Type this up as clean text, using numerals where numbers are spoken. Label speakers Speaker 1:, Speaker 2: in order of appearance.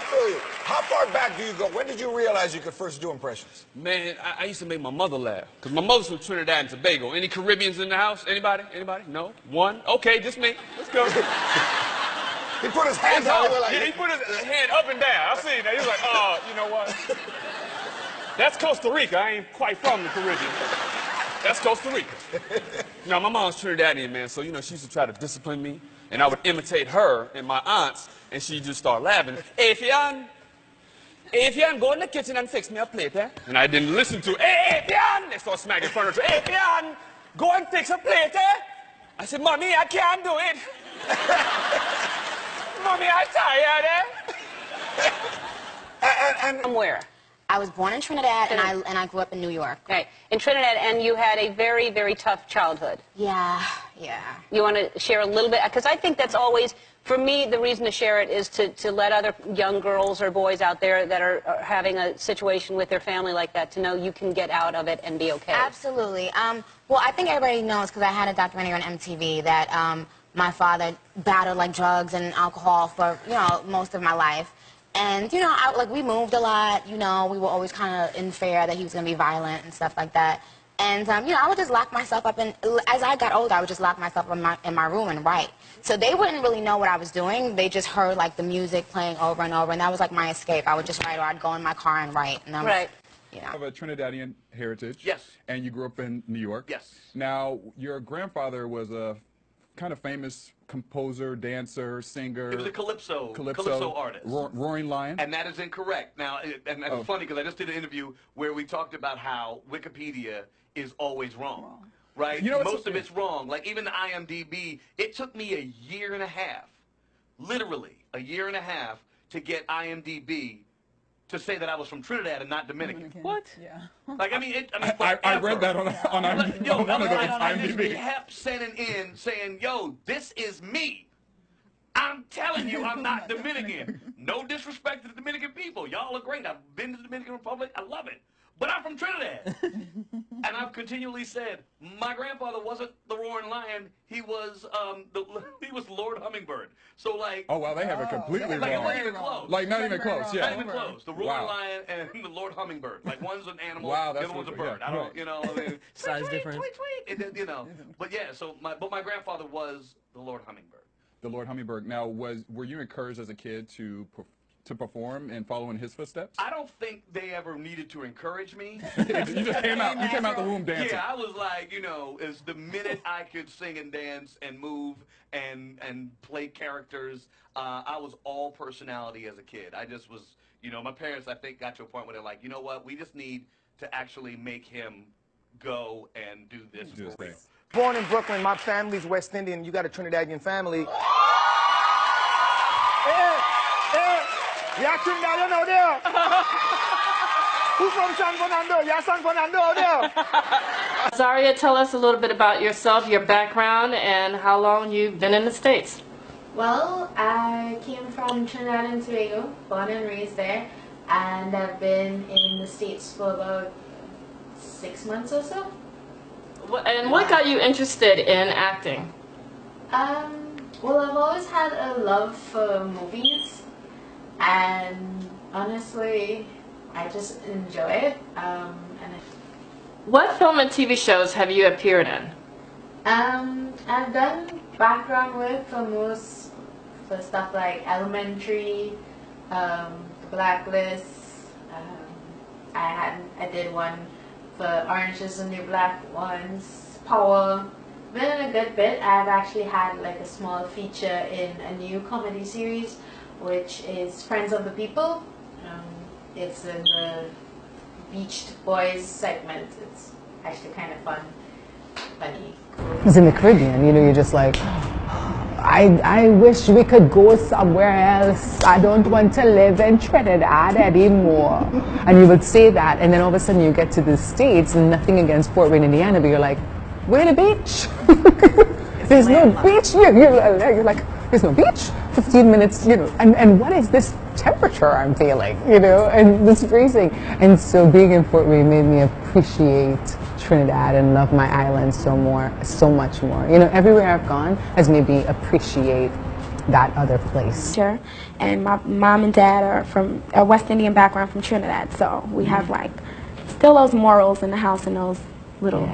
Speaker 1: feel you. How far back do you go? When did you realize you could first do impressions?
Speaker 2: Man, I used to make my mother laugh. Because my mother's from Trinidad and Tobago. Any Caribbeans in the house? Anybody? Anybody? No? One? Okay, just me. Let's go.
Speaker 1: He put his hands out.
Speaker 2: Like, yeah, he put his hand up and down. I seen that. He was like, oh, you know what? That's Costa Rica. I ain't quite from the Caribbean. That's Costa Rica. Now, my mom's Trinidadian, man, so, you know, she used to try to discipline me, and I would imitate her and my aunts, and she'd just start laughing. Hey, Fian, go in the kitchen and fix me a plate, eh? And I didn't listen to, hey, Fian! They start smacking furniture. Hey, Fian, go and fix a plate, eh? I said, Mommy, I can't do it. Mommy, I'm tired, eh?
Speaker 3: And from where?
Speaker 4: I was born in Trinidad, and I grew up in New York.
Speaker 3: Right. In Trinidad, and you had a very, very tough childhood.
Speaker 4: Yeah, yeah.
Speaker 3: You want to share a little bit? Because I think that's always, for me, the reason to share it is to let other young girls or boys out there that are having a situation with their family like that to know you can get out of it and be okay.
Speaker 4: Absolutely. Well, I think everybody knows, because I had a documentary on MTV, that my father battled like drugs and alcohol for, you know, most of my life. And, you know, we moved a lot, you know, we were always kind of in fear that he was going to be violent and stuff like that. And, you know, I would just lock myself up, and as I got older, I would just lock myself in my room and write. So they wouldn't really know what I was doing. They just heard, like, the music playing over and over, and that was, like, my escape. I would just write, or I'd go in my car and write. And
Speaker 3: right.
Speaker 4: You know.
Speaker 5: You have a Trinidadian heritage.
Speaker 2: Yes.
Speaker 5: And you grew up in New York.
Speaker 2: Yes.
Speaker 5: Now, your grandfather was a kind of famous composer, dancer, singer.
Speaker 6: He was a calypso artist.
Speaker 5: Roaring Lion.
Speaker 6: And that is incorrect. Now, and that's funny because I just did an interview where we talked about how Wikipedia is always wrong. Right?
Speaker 5: You know,
Speaker 6: most of it's wrong. Like even the IMDb, it took me a year and a half, literally a year and a half, to get IMDb to say that I was from Trinidad and not Dominican.
Speaker 3: What?
Speaker 7: Yeah.
Speaker 6: Like, I
Speaker 5: read that on IMDb.
Speaker 6: He kept sending in saying, yo, this is me. I'm telling you, I'm not Dominican. No disrespect to the Dominican people. Y'all are great. I've been to the Dominican Republic. I love it. But I'm from Trinidad. And I've continually said, my grandfather wasn't the Roaring Lion. He was Lord Hummingbird. So like,
Speaker 5: oh wow, they have it completely wrong.
Speaker 6: Like not even close.
Speaker 5: Like not even close. Yeah.
Speaker 6: Not even close. The Roaring Lion and the Lord Hummingbird. Like one's an animal,
Speaker 5: wow,
Speaker 6: the other one's a bird.
Speaker 5: Yeah,
Speaker 6: I don't, you know, I mean,
Speaker 7: size difference.
Speaker 6: Tweet, you know. But yeah, so my grandfather was the Lord Hummingbird.
Speaker 5: The Lord Hummingbird. Now, were you encouraged as a kid to perform and follow in his footsteps?
Speaker 6: I don't think they ever needed to encourage me.
Speaker 5: You just came out. You came out the womb dancing.
Speaker 6: Yeah, I was like, you know, as the minute I could sing and dance and move and play characters, I was all personality as a kid. I just was, you know, my parents, I think, got to a point where they're like, you know what, we just need to actually make him go and do this for real.
Speaker 8: Born in Brooklyn, my family's West Indian. You got a Trinidadian family. Yeah, Trinidad, you know there. Who's from San Fernando? Yeah, San Fernando there.
Speaker 9: Zaria, tell us a little bit about yourself, your background, and how long you've been in the States.
Speaker 10: Well, I came from Trinidad and Tobago, born and raised there, and I've been in the States for about 6 months or so.
Speaker 9: And what got you interested in acting?
Speaker 10: Well, I've always had a love for movies. And honestly, I just enjoy it.
Speaker 9: What film and TV shows have you appeared in?
Speaker 10: I've done background work for stuff like Elementary, The Blacklist. I did one for Orange is the New Black once, Power. Been in a good bit. I've actually had like a small feature in a new comedy series, which is Friends of the People. It's in the Beached Boys segment. It's actually kind of fun, funny.
Speaker 7: It's in the Caribbean, you know, you're just like, I wish we could go somewhere else. I don't want to live in Trinidad anymore. And you would say that, and then all of a sudden you get to the States, and nothing against Fort Wayne, Indiana, but you're like, we're in a beach. There's no beach. You're like, there's no beach. 15 minutes, you know, and what is this temperature I'm feeling, you know, and this freezing. And so being in Fort Wayne made me appreciate Trinidad and love my island so much more. You know, everywhere I've gone has made me appreciate that other place.
Speaker 11: And my mom and dad are from a West Indian background from Trinidad, so we have like still those morals in the house and those little